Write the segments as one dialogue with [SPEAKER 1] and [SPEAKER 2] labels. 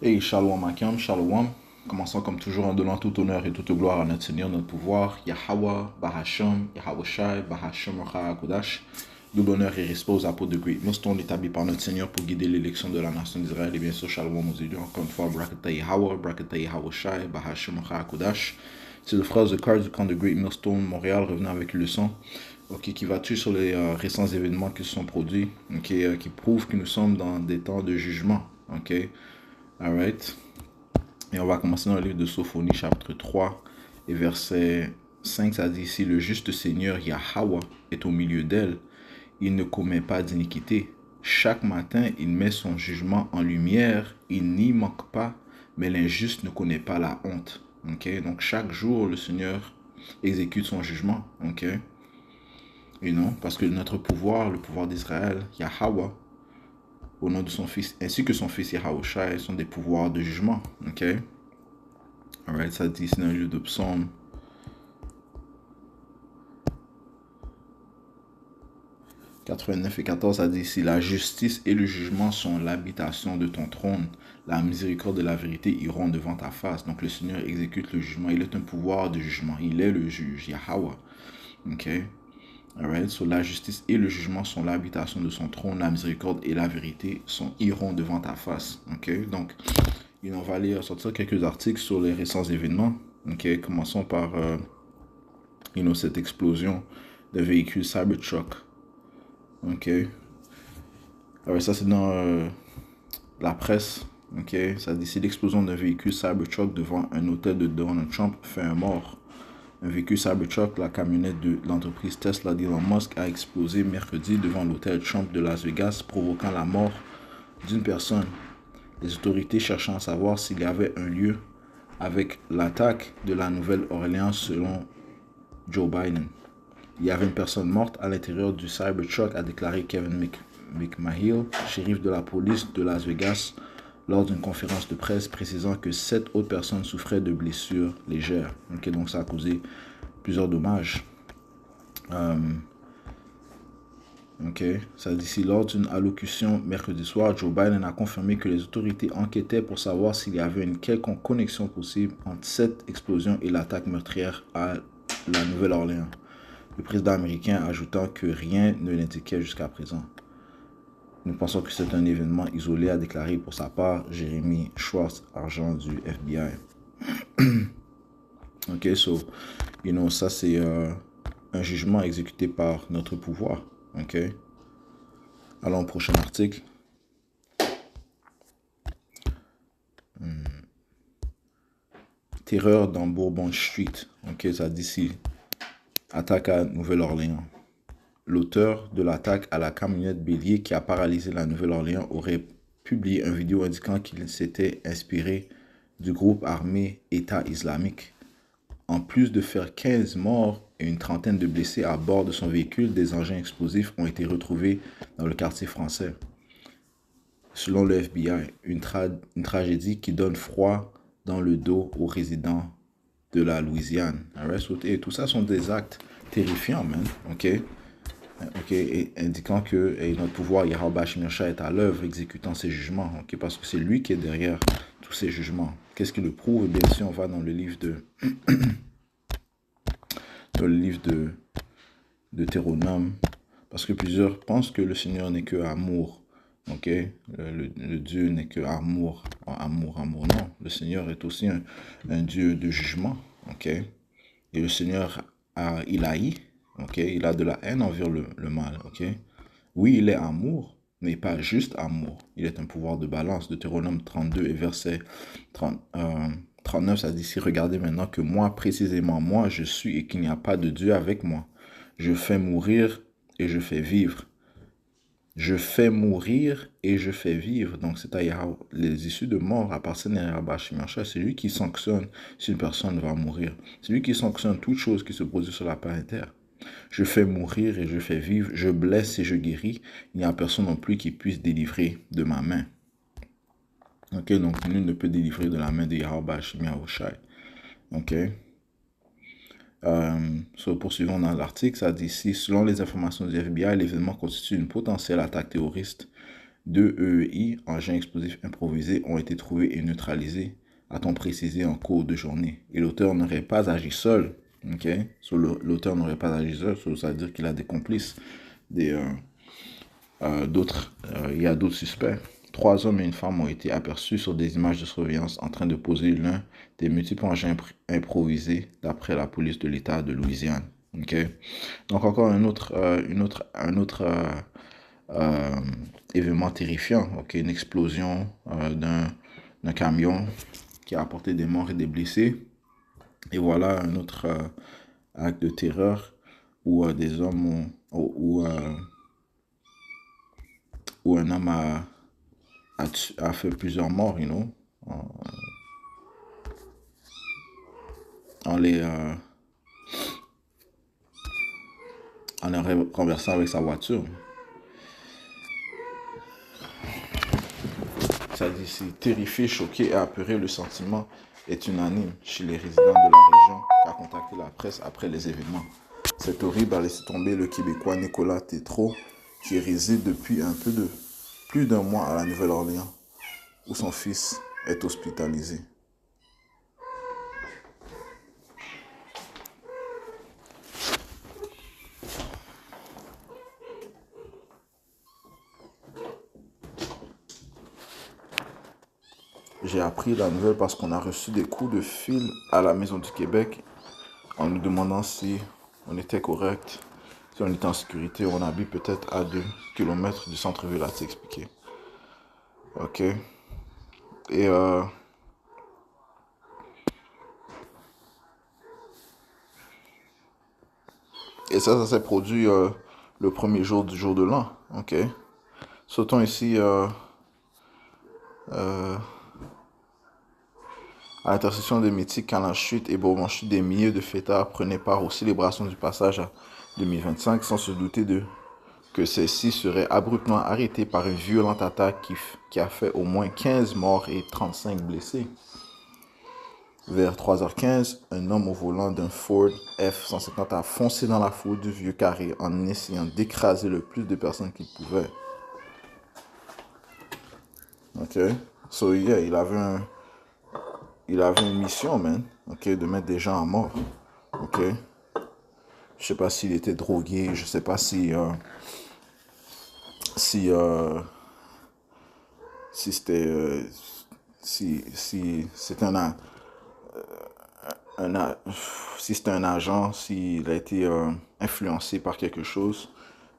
[SPEAKER 1] Hey, Shalom Akim, Shalom. Commençons comme toujours en donnant tout honneur et toute gloire à notre Seigneur, notre pouvoir, Yahweh, Bahasham, Yahweh Shai, Bahasham, Kodash. Double honneur et respect aux apôtres de Great Millstone établis par notre Seigneur pour guider l'élection de la nation d'Israël. Et bien sûr, Shalom aux élus. Encore une fois, Brakata Yahweh, Brakata Yahweh Shai, Bahasham, Kodash. C'est le frère Zakar du camp de Great Millstone, Montréal, revenant avec une leçon qui va tuer sur les récents événements qui se sont produits, qui prouvent que nous sommes dans des temps de jugement. Alright. Et on va commencer dans le livre de Sophonie, chapitre 3, et verset 5, ça dit ici, le juste Seigneur Yahweh est au milieu d'elle, il ne commet pas d'iniquité. Chaque matin, il met son jugement en lumière, il n'y manque pas, mais l'injuste ne connaît pas la honte. Donc chaque jour, le Seigneur exécute son jugement. Et non, parce que notre pouvoir, le pouvoir d'Israël, Yahweh, au nom de son fils, ainsi que son fils Yahushua, sont des pouvoirs de jugement. Alright, ça dit ici dans le livre de Psaume 89 et 14, ça dit ici, la justice et le jugement sont l'habitation de ton trône. La miséricorde et la vérité iront devant ta face. Donc le Seigneur exécute le jugement. Il est un pouvoir de jugement. Il est le juge, Yahweh. Alright, so la justice et le jugement sont l'habitation de son trône. La miséricorde et la vérité iront devant ta face. Donc on va aller sortir quelques articles sur les récents événements. Commençons par cette explosion de véhicules Cybertruck. Alors ça c'est dans la presse. Ça dit, si l'explosion d'un véhicule Cybertruck devant un hôtel de Donald Trump fait un mort. Un véhicule Cybertruck, la camionnette de l'entreprise Tesla d'Elon Musk, a explosé mercredi devant l'hôtel Trump de Las Vegas, provoquant la mort d'une personne. Les autorités cherchant à savoir s'il y avait un lien avec l'attaque de la Nouvelle-Orléans selon Joe Biden. Il y avait une personne morte à l'intérieur du Cybertruck, a déclaré Kevin McMahill, shérif de la police de Las Vegas, lors d'une conférence de presse précisant que 7 autres personnes souffraient de blessures légères. Donc ça a causé plusieurs dommages. Ça dit ici, lors d'une allocution mercredi soir, Joe Biden a confirmé que les autorités enquêtaient pour savoir s'il y avait une quelconque connexion possible entre cette explosion et l'attaque meurtrière à la Nouvelle-Orléans. Le président américain ajoutant que rien ne l'indiquait jusqu'à présent. Nous pensons que c'est un événement isolé, a déclaré pour sa part Jeremy Schwartz, agent du FBI. Ça c'est un jugement exécuté par notre pouvoir. Allons au prochain article. Terreur dans Bourbon Street. Ça dit ici. Attaque à Nouvelle-Orléans. L'auteur de l'attaque à la camionnette bélier qui a paralysé la Nouvelle-Orléans aurait publié une vidéo indiquant qu'il s'était inspiré du groupe armé État islamique. En plus de faire 15 morts et une trentaine de blessés à bord de son véhicule, des engins explosifs ont été retrouvés dans le quartier français. Selon le FBI, une tragédie qui donne froid dans le dos aux résidents de la Louisiane. Et tout ça sont des actes terrifiants, man. Et indiquant que notre pouvoir, Yahweh Shai, est à l'œuvre exécutant ses jugements. Parce que c'est lui qui est derrière tous ces jugements. Qu'est-ce qui le prouve? Bien sûr, on va dans le livre de Deutéronome. Parce que plusieurs pensent que le Seigneur n'est que amour. Le Dieu n'est que amour. Non. Le Seigneur est aussi un Dieu de jugement. Et le Seigneur il haït. Il a de la haine envers le mal. Oui, il est amour, mais pas juste amour. Il est un pouvoir de balance. Deutéronome 32 et verset 39, ça dit ici, regardez maintenant que moi, précisément moi, je suis et qu'il n'y a pas de Dieu avec moi. Je fais mourir et je fais vivre. Je fais mourir et je fais vivre. Donc, c'est-à-dire les issues de mort appartiennent à Yahweh Shai. C'est lui qui sanctionne si une personne va mourir. C'est lui qui sanctionne toute chose qui se produit sur la planète Terre. Je fais mourir et je fais vivre. Je blesse et je guéris. Il n'y a personne non plus qui puisse délivrer de ma main. Donc nul ne peut délivrer de la main de Yahweh Shai. Poursuivons dans l'article, ça dit ici, selon les informations du FBI, l'événement constitue une potentielle attaque terroriste 2 EEI, engins explosifs improvisés, ont été trouvés et neutralisés, a-t-on précisé en cours de journée. Et l'auteur n'aurait pas agi seul. Ok, l'auteur n'aurait pas agi seul, ça veut dire qu'il a des complices, il y a d'autres suspects. 3 hommes et une femme ont été aperçus sur des images de surveillance en train de poser l'un des multiples engins improvisés d'après la police de l'État de Louisiane. Okay? Donc encore un autre événement terrifiant. Okay? Une explosion d'un camion qui a apporté des morts et des blessés. Et voilà un autre acte de terreur où des hommes où un homme a fait plusieurs morts, en les renversant avec sa voiture. Ça dit ici, terrifié, choqué et apeuré, le sentiment est unanime chez les résidents de la région qui a contacté la presse après les événements. C'est horrible, a laissé tomber le Québécois Nicolas Tétrault, qui réside depuis plus d'un mois à la Nouvelle-Orléans, où son fils est hospitalisé. J'ai appris la nouvelle parce qu'on a reçu des coups de fil à la Maison du Québec en nous demandant si on était correct, si on était en sécurité. On habite peut-être à 2 km du centre-ville, a-t-il expliqué. Ok. Et ça s'est produit le premier jour du jour de l'an. Ok. Sautons ici à l'intersection de Métis, Calanchute et Bourbon-Chute, des milliers de fêtards prenaient part aux célébrations du passage à 2025 sans se douter que celle-ci serait abruptement arrêtée par une violente attaque qui a fait au moins 15 morts et 35 blessés. Vers 3h15, un homme au volant d'un Ford F-150 a foncé dans la foule du vieux carré en essayant d'écraser le plus de personnes qu'il pouvait. Ok. So yeah, il avait une mission, man. Ok, de mettre des gens à mort. Ok. Je sais pas s'il était drogué, je sais pas si c'était si c'était si c'était un agent, s'il a été influencé par quelque chose.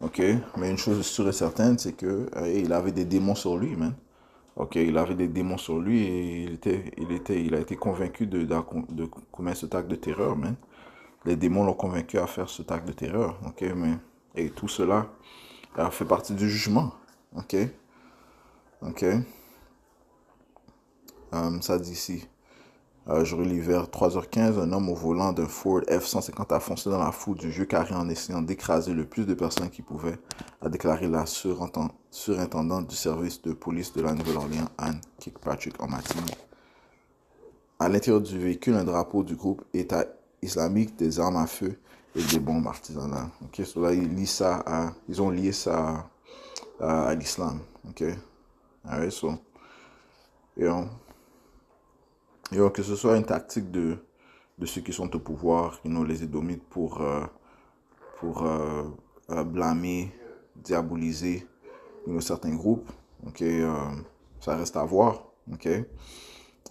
[SPEAKER 1] Ok, mais une chose est sûre et certaine, c'est que il avait des démons sur lui, man. Ok, il avait des démons sur lui et il a été convaincu de commettre cet acte de terreur, man. Les démons l'ont convaincu à faire cet acte de terreur, ok, mais et tout cela fait partie du jugement, ok, ok. Ça dit ici. Je relis vers 3h15, un homme au volant d'un Ford F-150 a foncé dans la foule du vieux carré en essayant d'écraser le plus de personnes qu'il pouvait, a déclaré la surintendante du service de police de la Nouvelle-Orléans, Anne Kirkpatrick, en matinée. À l'intérieur du véhicule, un drapeau du groupe État islamique, des armes à feu et des bombes artisanales. Ok, so là, ils ont lié ça à l'islam. Ok, alright, so, et que ce soit une tactique de ceux qui sont au pouvoir, les Édomites, pour blâmer, diaboliser certains groupes. Ok, ça reste à voir. Ok,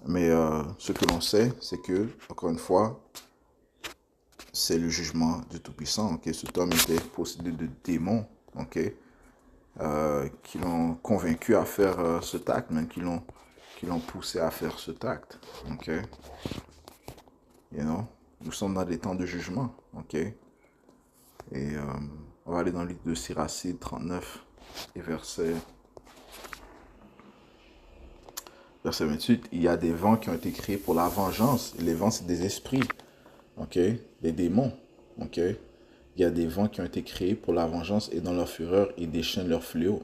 [SPEAKER 1] mais ce que l'on sait, c'est que, encore une fois, c'est le jugement du Tout-Puissant. Ok, cet homme était possédé de démons. Ok, qui l'ont convaincu à faire cet acte, même qui l'ont poussé à faire cet acte. Ok, nous sommes dans des temps de jugement. Ok, et on va aller dans le livre de Siracide 39 et verset 28. Il y a des vents qui ont été créés pour la vengeance. Et les vents, c'est des esprits. Ok, des démons. Ok, il y a des vents qui ont été créés pour la vengeance et dans leur fureur, ils déchaînent leur fléau.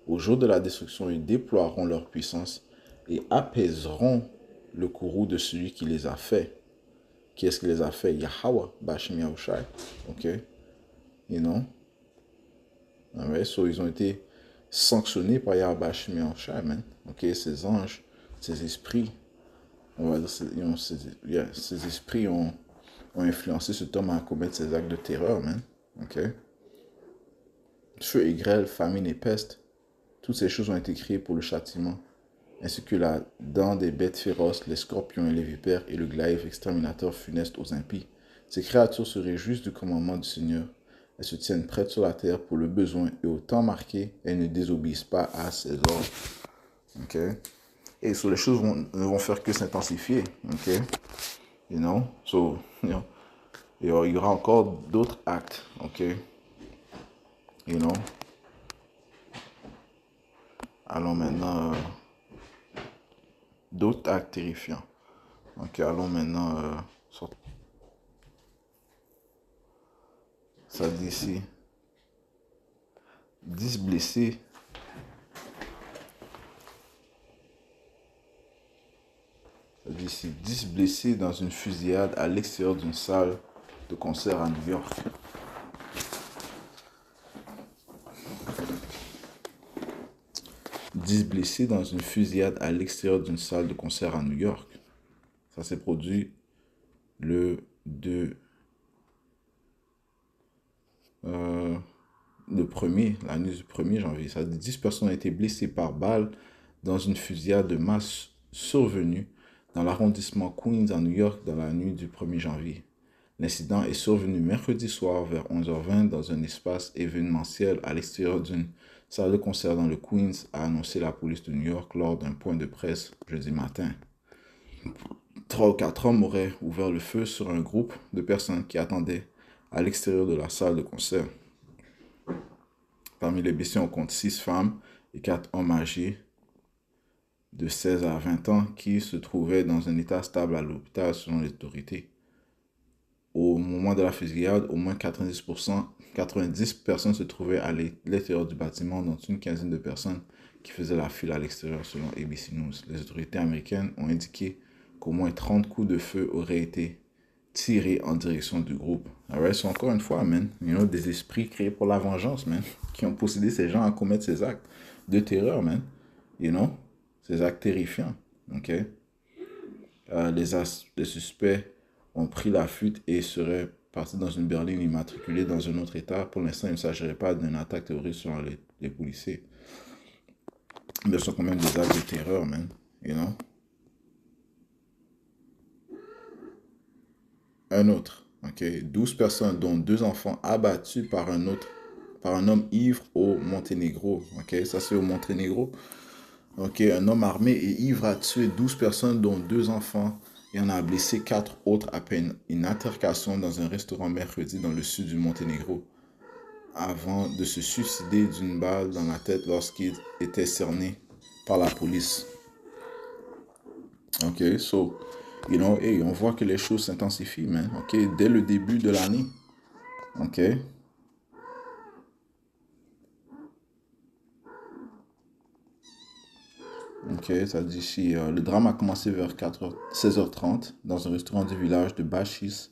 [SPEAKER 1] Au jour de la destruction, ils déploieront leur puissance et apaiseront le courroux de celui qui les a fait. Qui est-ce qui les a fait? Yahweh, Bashim Yahushai. Ok, you know? Alright, so ils ont été sanctionnés par Yahweh Hashem Yahushua, man. Ok, ces anges, ces esprits, on va dire, ces esprits ont influencé cet homme à commettre ces actes de terreur, man. Ok. Feu et grêle, famine et peste, toutes ces choses ont été créées pour le châtiment, ainsi que la dent des bêtes féroces, les scorpions et les vipères, et le glaive exterminateur funeste aux impies. Ces créatures se réjouissent du commandement du Seigneur. Elles se tiennent prêtes sur la terre pour le besoin, et au temps marqué, elles ne désobéissent pas à ses ordres. Ok? Et so, les choses ne vont faire que s'intensifier. Ok? You know? So, you know, il y aura encore d'autres actes. Ok? You know? Allons maintenant... d'autres actes terrifiants. Ok, allons maintenant sur... Ça dit ici 10 blessés. Ça dit ici 10 blessés dans une fusillade à l'extérieur d'une salle de concert à New York. « 10 blessés dans une fusillade à l'extérieur d'une salle de concert à New York. » Ça s'est produit le 2... la nuit du 1er janvier. Ça dit 10 personnes ont été blessées par balle dans une fusillade de masse survenue dans l'arrondissement Queens à New York dans la nuit du 1er janvier. L'incident est survenu mercredi soir vers 11h20 dans un espace événementiel à l'extérieur d'une salle de concert dans le Queens, a annoncé la police de New York lors d'un point de presse jeudi matin. 3 ou 4 hommes auraient ouvert le feu sur un groupe de personnes qui attendaient à l'extérieur de la salle de concert. Parmi les blessés, on compte 6 femmes et 4 hommes âgés de 16 à 20 ans qui se trouvaient dans un état stable à l'hôpital selon les autorités. Au moment de la fusillade, au moins 90 personnes se trouvaient à l'intérieur du bâtiment, dont une quinzaine de personnes qui faisaient la file à l'extérieur selon ABC News. Les autorités américaines ont indiqué qu'au moins 30 coups de feu auraient été tirés en direction du groupe. Alright, so encore une fois, man, des esprits créés pour la vengeance, man, qui ont possédé ces gens à commettre ces actes de terreur, man. Ces actes terrifiants, ok? Les suspects ont pris la fuite et seraient partis dans une berline immatriculée dans un autre état. Pour l'instant, il ne s'agirait pas d'une attaque terroriste selon les policiers. Mais ce sont quand même des actes de terreur, man. Un autre, ok? 12 personnes, dont 2 enfants, abattus par un homme ivre au Monténégro. Ok, ça c'est au Monténégro. Ok, un homme armé et ivre a tué 12 personnes, dont 2 enfants, et en a blessé 4 autres après une altercation dans un restaurant mercredi dans le sud du Monténégro, avant de se suicider d'une balle dans la tête lorsqu'il était cerné par la police. Ok, so, on voit que les choses s'intensifient, man. Ok, dès le début de l'année. Ok. Ok, ça dit ici, le drame a commencé vers 16h30 dans un restaurant du village de Bachis,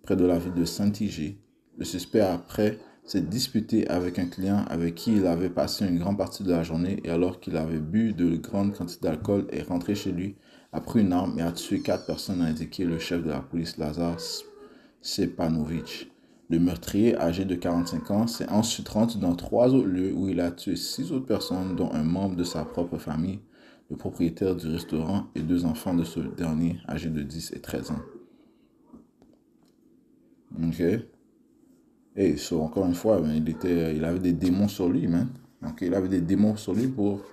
[SPEAKER 1] près de la ville de Saint-Igé. Le suspect, après s'est disputé avec un client avec qui il avait passé une grande partie de la journée, et alors qu'il avait bu de grandes quantités d'alcool, est rentré chez lui, a pris une arme et a tué 4 personnes, a indiqué le chef de la police Lazar Stepanovic. Le meurtrier, âgé de 45 ans, s'est ensuite rendu dans 3 autres lieux où il a tué 6 autres personnes, dont un membre de sa propre famille, le propriétaire du restaurant, et 2 enfants de ce dernier, âgés de 10 et 13 ans. Ok. Et encore une fois, il avait des démons sur lui, man. Ok, il avait des démons sur lui pour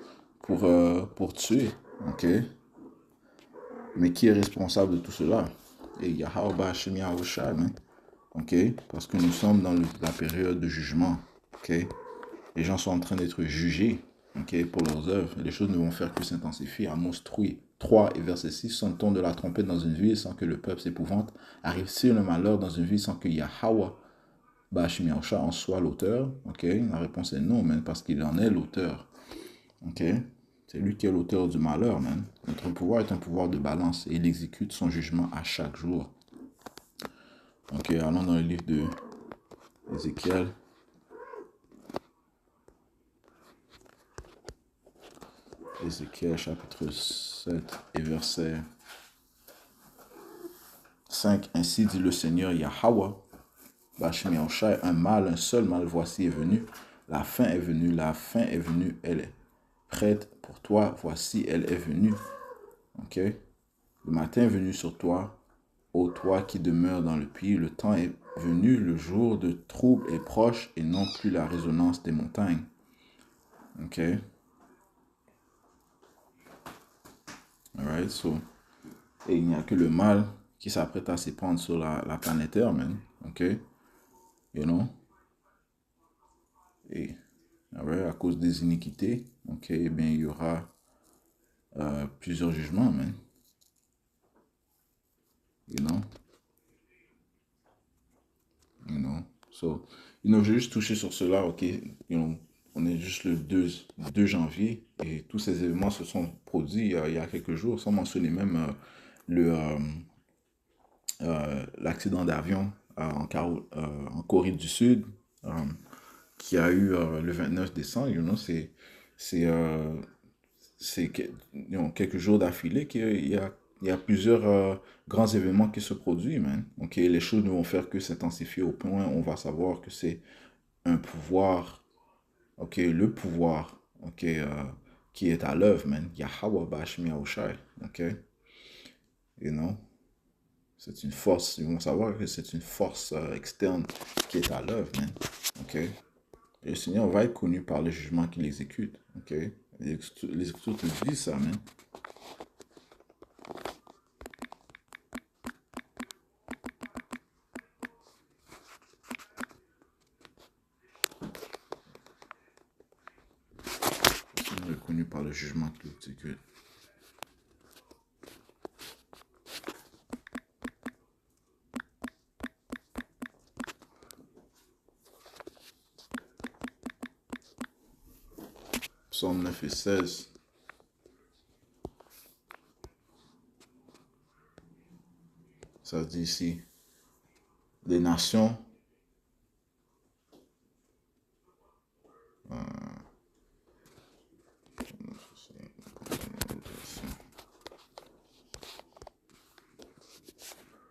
[SPEAKER 1] tuer. Ok. Mais qui est responsable de tout cela? Et Yahweh Hashem Yahushua, man. Ok. Parce que nous sommes dans la période de jugement. Ok. Les gens sont en train d'être jugés, ok, pour leurs œuvres. Les choses ne vont faire que s'intensifier. Amos 3 et verset 6, sonne-t-on de la trompette dans une ville sans que le peuple s'épouvante? Arrive-t-il le malheur dans une ville sans que Yahweh Bashim Yahushua en soit l'auteur? Ok, la réponse est non, man, parce qu'il en est l'auteur. Ok, c'est lui qui est l'auteur du malheur, man. Notre pouvoir est un pouvoir de balance et il exécute son jugement à chaque jour. Ok, allons dans le livre de Ézéchiel. Ézéchiel chapitre 7 et verset 5. Ainsi dit le Seigneur Yahweh, Bashmi Yahushai, un seul mal, voici est venu. La fin est venue, la fin est venue, elle est prête pour toi, voici elle est venue. Ok? Le matin est venu sur toi, ô toi qui demeures dans le pays, le temps est venu, le jour de trouble est proche et non plus la résonance des montagnes. Ok? Alright, so. Et il n'y a que le mal qui s'apprête à s'épandre sur la planète Terre, man. Ok? You know? Et, alright, à cause des iniquités, ok, eh bien, il y aura plusieurs jugements, man. You know? You know? So, j'ai juste touché sur cela, ok? On est juste le 2 janvier et tous ces événements se sont produits il y a quelques jours, sans mentionner même l'accident d'avion en Corée du Sud qui a eu le 29 décembre. C'est quelques jours d'affilée qu'il y a plusieurs grands événements qui se produisent, man. Ok, les choses ne vont faire que s'intensifier au point où on va savoir que c'est un pouvoir, ok, le pouvoir, ok, qui est à l'œuvre, man. Yahweh Bashmi Yahushai, ok, you know, c'est une force, ils vont savoir que c'est une force externe qui est à l'œuvre, man, ok. Et le Seigneur va être connu par le jugement qu'il exécute, ok. Les Écritures te disent ça, man. Le Seigneur est connu par le jugement qu'il exécute. Psaume 9 et 16. Ça dit ici, les nations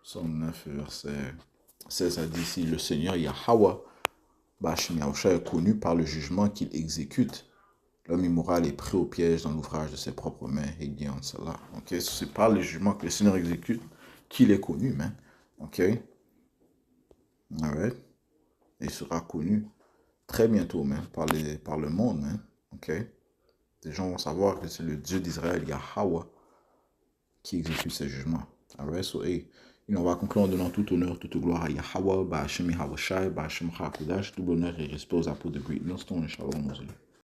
[SPEAKER 1] Psaume 9, verset 16, ça dit ici, le Seigneur Yahweh, Bashmi Yahushua, est connu par le jugement qu'il exécute. L'homme immoral est pris au piège dans l'ouvrage de ses propres mains. Et dit en cela. Ok, c'est par le jugement que le Seigneur exécute qu'il est connu, man. Ok, alright. Il sera connu très bientôt, man, par le monde, man. Ok, les gens vont savoir que c'est le Dieu d'Israël, Yahweh, qui exécute ses jugements. Alright, so, hey, on va conclure en donnant tout honneur, toute gloire à Yahweh, Ba'Hashem Yahawashi, Ba'Hashem Hakudash, tout bonheur et respect aux apôtres de Great Millstone, et Shalom aux